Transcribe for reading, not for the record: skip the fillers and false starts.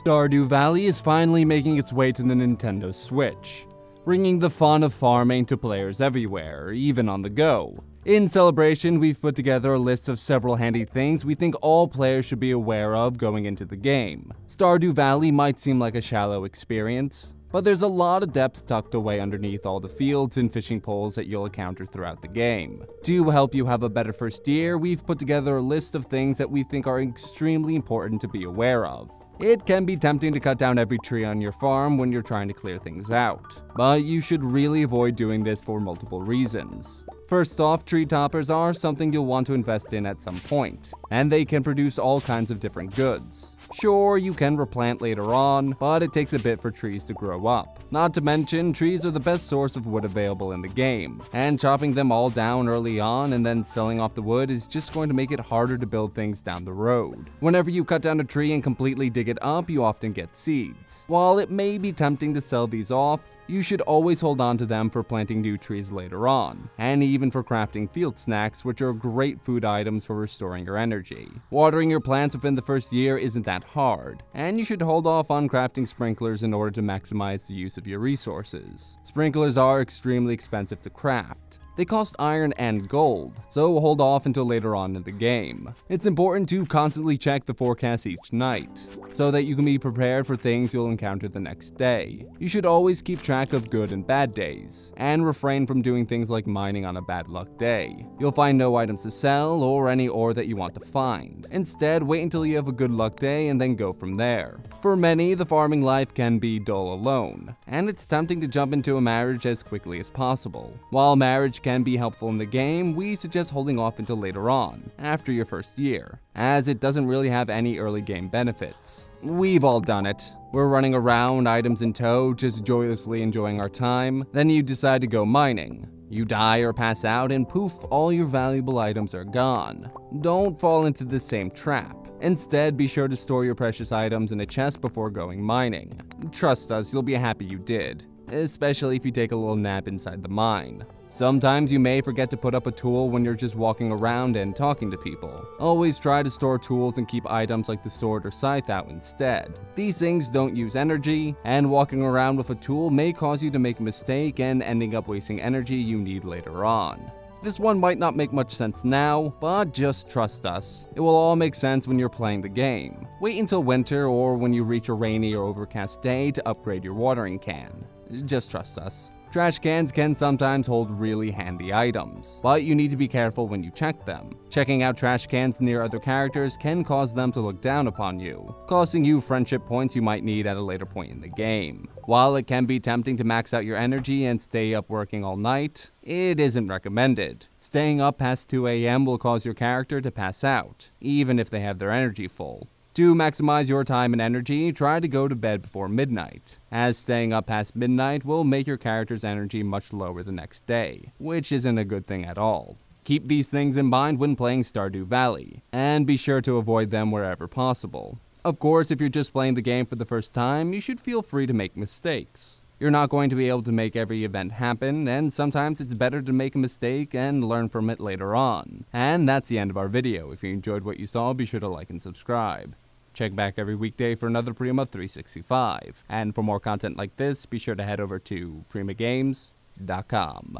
Stardew Valley is finally making its way to the Nintendo Switch, bringing the fun of farming to players everywhere, even on the go. In celebration, we've put together a list of several handy things we think all players should be aware of going into the game. Stardew Valley might seem like a shallow experience, but there's a lot of depth tucked away underneath all the fields and fishing poles that you'll encounter throughout the game. To help you have a better first year, we've put together a list of things that we think are extremely important to be aware of. It can be tempting to cut down every tree on your farm when you're trying to clear things out, but you should really avoid doing this for multiple reasons. First off, tree toppers are something you'll want to invest in at some point, and they can produce all kinds of different goods. Sure, you can replant later on, but it takes a bit for trees to grow up. Not to mention, trees are the best source of wood available in the game, and chopping them all down early on and then selling off the wood is just going to make it harder to build things down the road. Whenever you cut down a tree and completely dig it up, you often get seeds. While it may be tempting to sell these off, you should always hold on to them for planting new trees later on, and even for crafting field snacks, which are great food items for restoring your energy. Watering your plants within the first year isn't that hard, and you should hold off on crafting sprinklers in order to maximize the use of your resources. Sprinklers are extremely expensive to craft. They cost iron and gold, so hold off until later on in the game. It's important to constantly check the forecast each night, so that you can be prepared for things you'll encounter the next day. You should always keep track of good and bad days, and refrain from doing things like mining on a bad luck day. You'll find no items to sell or any ore that you want to find. Instead, wait until you have a good luck day and then go from there. For many, the farming life can be dull alone, and it's tempting to jump into a marriage as quickly as possible. While marriage can be helpful in the game, we suggest holding off until later on, after your first year, as it doesn't really have any early game benefits. We've all done it. We're running around, items in tow, just joyously enjoying our time, then you decide to go mining. You die or pass out, and poof, all your valuable items are gone. Don't fall into the same trap. Instead, be sure to store your precious items in a chest before going mining. Trust us, you'll be happy you did, especially if you take a little nap inside the mine. Sometimes you may forget to put up a tool when you're just walking around and talking to people. Always try to store tools and keep items like the sword or scythe out instead. These things don't use energy, and walking around with a tool may cause you to make a mistake and ending up wasting energy you need later on. This one might not make much sense now, but just trust us. It will all make sense when you're playing the game. Wait until winter or when you reach a rainy or overcast day to upgrade your watering can. Just trust us. Trash cans can sometimes hold really handy items, but you need to be careful when you check them. Checking out trash cans near other characters can cause them to look down upon you, costing you friendship points you might need at a later point in the game. While it can be tempting to max out your energy and stay up working all night, it isn't recommended. Staying up past 2 AM will cause your character to pass out, even if they have their energy full. To maximize your time and energy, try to go to bed before midnight, as staying up past midnight will make your character's energy much lower the next day, which isn't a good thing at all. Keep these things in mind when playing Stardew Valley, and be sure to avoid them wherever possible. Of course, if you're just playing the game for the first time, you should feel free to make mistakes. You're not going to be able to make every event happen, and sometimes it's better to make a mistake and learn from it later on. And that's the end of our video. If you enjoyed what you saw, be sure to like and subscribe. Check back every weekday for another Prima 365. And for more content like this, be sure to head over to primagames.com.